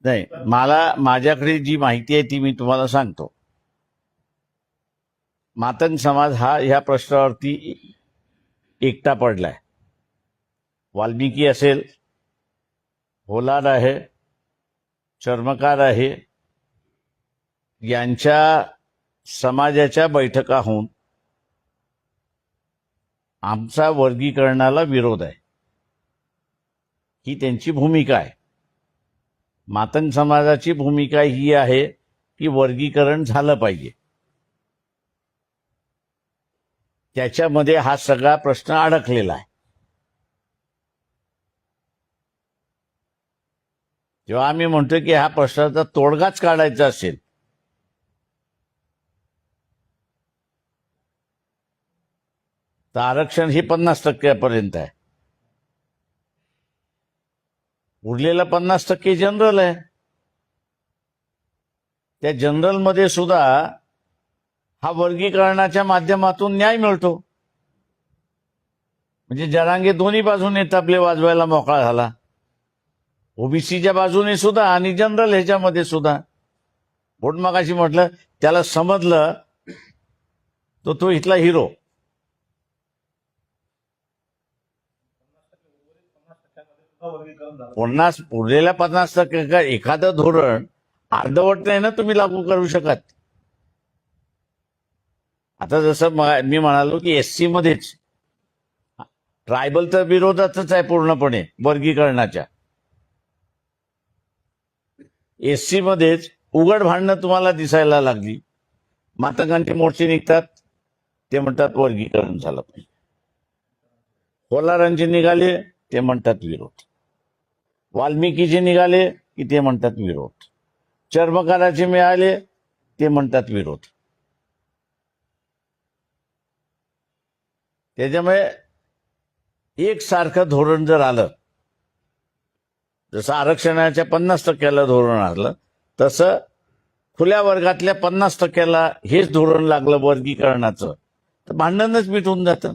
नाही, मला माझ्याकडे जी माहिती आहे ती मी तुम्हाला सांगतो. मातंग समाज हा ह्या प्रश्नावरती एकटा पडलाय. वाल्मिकी असेल, होलार आहे, चर्मकार आहे, यांच्या समाजाच्या बैठका होऊन आमचा वर्गीकरणाला विरोध आहे ही त्यांची भूमिका आहे. मातंग समाजाची भूमिका ही आहे की वर्गीकरण झालं पाहिजे. त्याच्यामध्ये हा सगळा प्रश्न अडकलेला आहे. जेव्हा आम्ही म्हणतोय की ह्या प्रश्नाचा तोडगाच काढायचा असेल तर आरक्षण हे 50% आहे. उरलेलं 50% जनरल आहे. त्या जनरलमध्ये सुद्धा हा वर्गीकरणाच्या माध्यमातून न्याय मिळतो. म्हणजे जरांगे दोन्ही बाजूने तबले वाजवायला मोकळा झाला. ओबीसीच्या बाजूने सुद्धा आणि जनरल ह्याच्यामध्ये सुद्धा. बोट मगाशी म्हटलं त्याला समजलं तो इथला हिरो. उरलेल्या 50% का एखादं धोरण अर्धवट नाही ना तुम्ही लागू करू शकत. आता जसं मी म्हणालो की एससी मध्येच ट्रायबल तर विरोधातच आहे पूर्णपणे वर्गीकरणाच्या. एससी मध्येच उघड भांडणं तुम्हाला दिसायला लागली. मातंगांचे मोर्चे निघतात, ते म्हणतात वर्गीकरण झालं पाहिजे. होलारांचे निघाले ते म्हणतात विरोध. वाल्मिकीचे निघाले की ते म्हणतात विरोध. चर्मकाराचे मिळाले ते म्हणतात विरोध. त्याच्यामुळे एकसारखं धोरण जर आलं, जसं आरक्षणाच्या 50%ला धोरण आलं, तसं खुल्या वर्गातल्या 50%ला हेच धोरण लागलं वर्गीकरणाचं, तर भांडणच मिटून जातं.